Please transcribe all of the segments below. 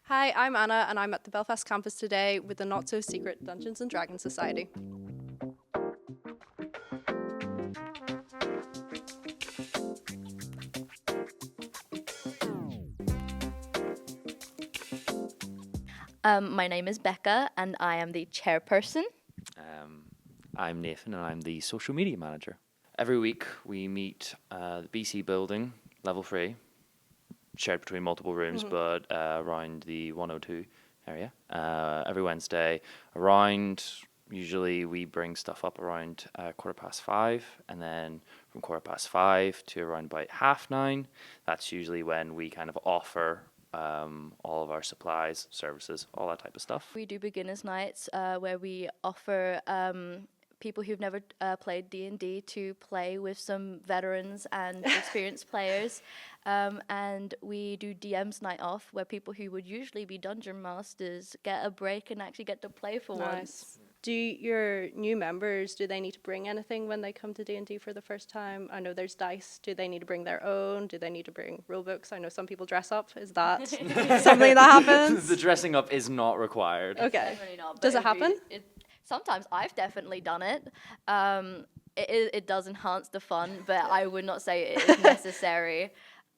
Hi, I'm Anna, and I'm at the Belfast campus today with the not-so-secret Dungeons and Dragons Society. My name is Becca, and I am the chairperson. Um, I'm Nathan, and I'm the social media manager. Every week we meet the BC building, level 3, shared between multiple rooms, but around the 102 area. Every Wednesday, usually we bring stuff up around 5:15, and then from 5:15 to around about 9:30, that's usually when we kind of offer all of our supplies, services, all that type of stuff. We do beginners nights where we offer people who've never played D&D to play with some veterans and experienced players. And we do DM's night off where people who would usually be dungeon masters get a break and actually get to play for once. Do your new members, do they need to bring anything when they come to D&D for the first time? I know there's dice. Do they need to bring their own? Do they need to bring rule books? I know some people dress up. Is that something that happens? The dressing up is not required. Okay. Definitely not, but Does it happen? Sometimes I've definitely done it. It does enhance the fun, but I would not say it is necessary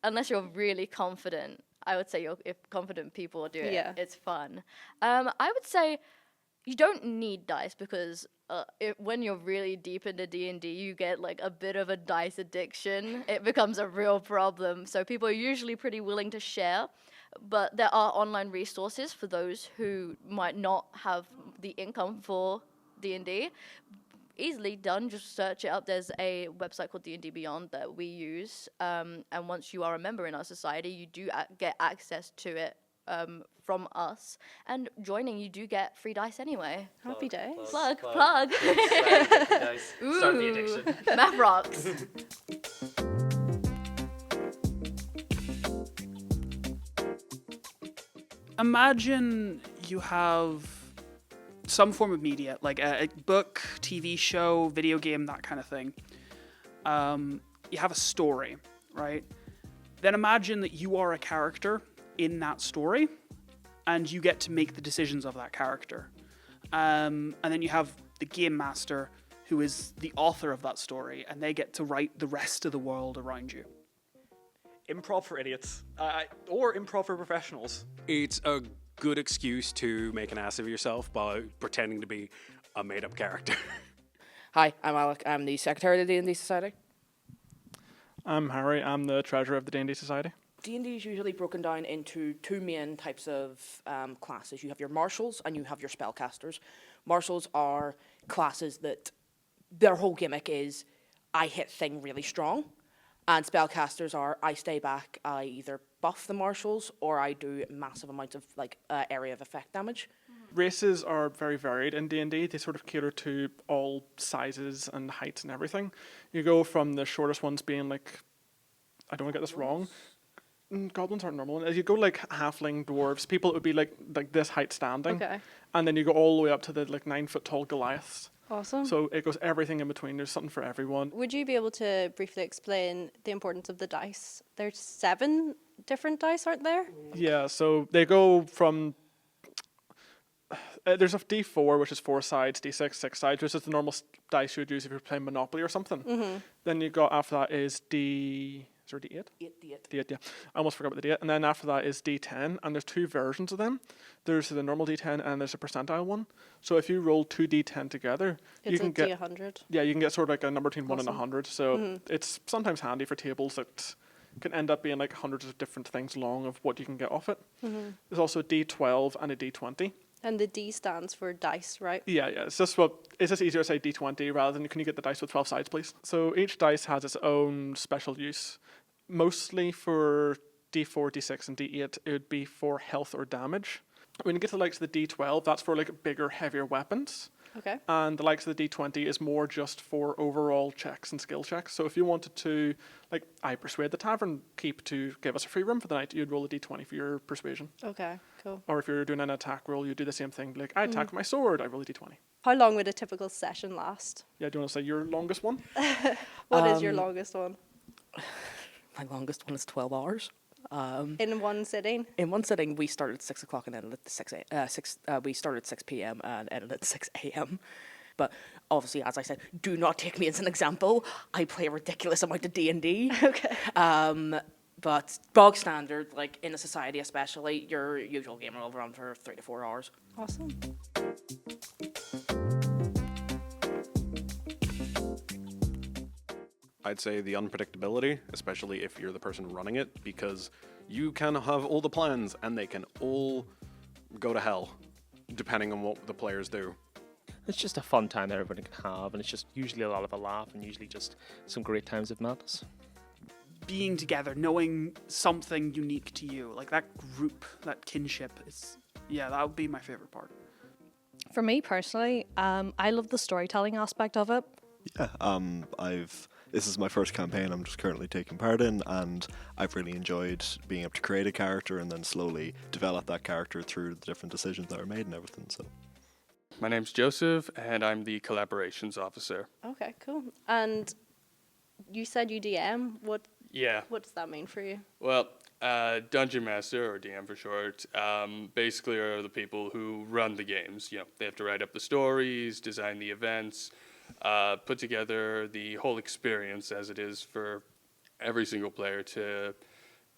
unless you're really confident. I would say if confident people do it, Yeah. it's fun. I would say you don't need dice because when you're really deep into D&D, you get like a bit of a dice addiction. It becomes a real problem. So people are usually pretty willing to share. But there are online resources for those who might not have the income for D&D. Easily done, just search it up. There's a website called D&D Beyond that we use. And once you are a member in our society, you do get access to it from us. And joining, you do get free dice anyway. Happy days. Plug. Start the Ooh, addiction. math rocks. Imagine you have some form of media, like a book, TV show, video game, that kind of thing. You have a story, right? Then imagine that you are a character in that story, and you get to make the decisions of that character. And then you have the game master, who is the author of that story, and they get to write the rest of the world around you. Improv for idiots, or improv for professionals. It's a good excuse to make an ass of yourself by pretending to be a made-up character. Hi, I'm Alec. I'm the secretary of the D&D Society. I'm Harry. I'm the treasurer of the D&D Society. D&D is usually broken down into two main types of classes. You have your marshals and you have your spellcasters. Marshals are classes that their whole gimmick is I hit thing really strong. And spellcasters are I stay back, I either buff the marshals or I do massive amounts of area of effect damage. Races are very varied in D&D. They sort of cater to all sizes and heights and everything. You go from the shortest ones being like, I don't want to get this wrong. Goblins aren't normal. As you go like halfling dwarves, people it would be like this height standing. Okay. And then you go all the way up to the like 9-foot tall Goliaths. Awesome. So it goes everything in between. There's something for everyone. Would you be able to briefly explain the importance of the dice? There's 7 different dice, aren't there? Yeah, so they go from... there's a D4, which is 4 sides, D6, 6 sides, which is the normal dice you would use if you're playing Monopoly or something. Mm-hmm. Then you got, after that is D... Is there D8? D8, yeah. I almost forgot about the D8. And then after that is D10, and there's 2 versions of them. There's the normal D10 and there's a percentile one. So if you roll 2 D10 together, you can get... D100. Yeah, you can get sort of like a number between 1 and Awesome. 100. So it's sometimes handy for tables that can end up being like hundreds of different things long of what you can get off it. Mm-hmm. There's also a D12 and a D20. And the D stands for dice, right? Yeah. It's just easier to say D20 rather than can you get the dice with 12 sides, please? So each dice has its own special use. Mostly for D4, D6, and D8, it would be for health or damage. When you get to the likes of the D12, that's for like bigger, heavier weapons. Okay. And the likes of the D20 is more just for overall checks and skill checks. So if you wanted to, like, I persuade the tavern keep to give us a free room for the night, you'd roll a D20 for your persuasion. Okay, cool. Or if you're doing an attack roll, you do the same thing. Like, I attack with my sword, I roll a D20. How long would a typical session last? Yeah, do you want to say your longest one? What is your longest one? My longest one is 12 hours. In one sitting? In one sitting, we started at 6 o'clock and ended at we started at 6 p.m. and ended at 6 a.m. But obviously, as I said, do not take me as an example. I play a ridiculous amount of D&D. Okay. But bog standard, like in a society especially, your usual game will run for 3 to 4 hours. Awesome. I'd say the unpredictability, especially if you're the person running it, because you can have all the plans and they can all go to hell, depending on what the players do. It's just a fun time that everybody can have, and it's just usually a lot of a laugh and usually just some great times of madness. Being together, knowing something unique to you, like that group, that kinship, that would be my favorite part. For me personally, I love the storytelling aspect of it. Yeah, this is my first campaign I'm just currently taking part in, and I've really enjoyed being able to create a character and then slowly develop that character through the different decisions that are made and everything. So, my name's Joseph, and I'm the collaborations officer. Okay, cool. And you said you DM. What does that mean for you? Well, Dungeon Master, or DM for short, basically are the people who run the games. You know, they have to write up the stories, design the events, put together the whole experience as it is for every single player to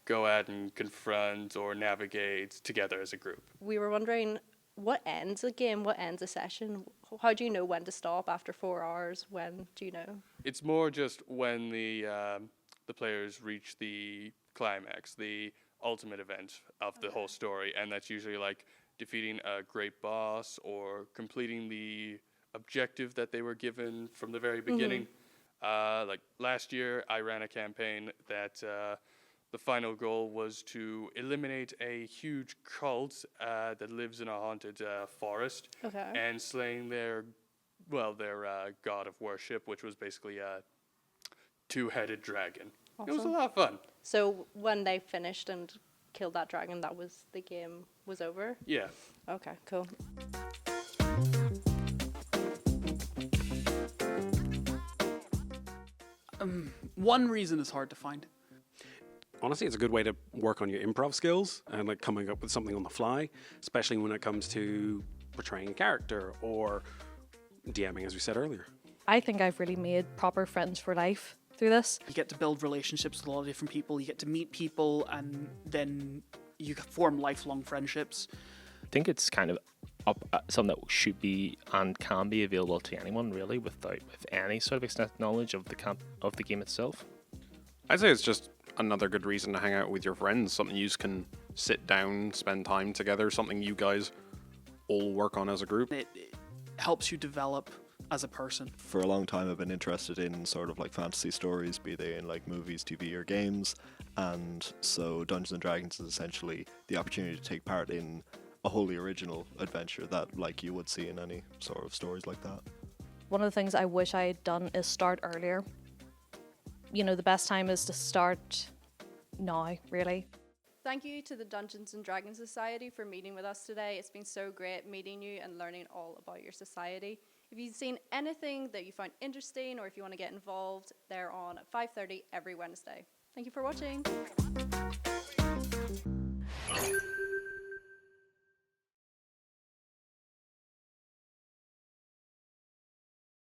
go out and confront or navigate together as a group. We were wondering, what ends a game? What ends a session? How do you know when to stop after 4 hours? When do you know? It's more just when the players reach the climax, the ultimate event of the whole story, and that's usually like defeating a great boss or completing the objective that they were given from the very beginning. Like last year, I ran a campaign that the final goal was to eliminate a huge cult that lives in a haunted forest, and slaying their god of worship, which was basically a two-headed dragon. Awesome. It was a lot of fun. So when they finished and killed that dragon, the game was over? Yeah. Okay, cool. One reason is hard to find. Honestly, it's a good way to work on your improv skills and like coming up with something on the fly, especially when it comes to portraying a character or DMing, as we said earlier. I think I've really made proper friends for life through this. You get to build relationships with a lot of different people, you get to meet people, and then you form lifelong friendships. I think it's kind of something that should be and can be available to anyone really with any sort of extent knowledge of the game itself. I'd say it's just another good reason to hang out with your friends, something you can sit down, spend time together, something you guys all work on as a group. It helps you develop as a person. For a long time I've been interested in sort of like fantasy stories, be they in like movies, TV or games, and so Dungeons & Dragons is essentially the opportunity to take part in a wholly original adventure that like you would see in any sort of stories like that. One of the things I wish I had done is start earlier. You know, the best time is to start now, really. Thank you to the Dungeons & Dragons Society for meeting with us today. It's been so great meeting you and learning all about your society. If you've seen anything that you found interesting or if you want to get involved, they're on at 5:30 every Wednesday. Thank you for watching.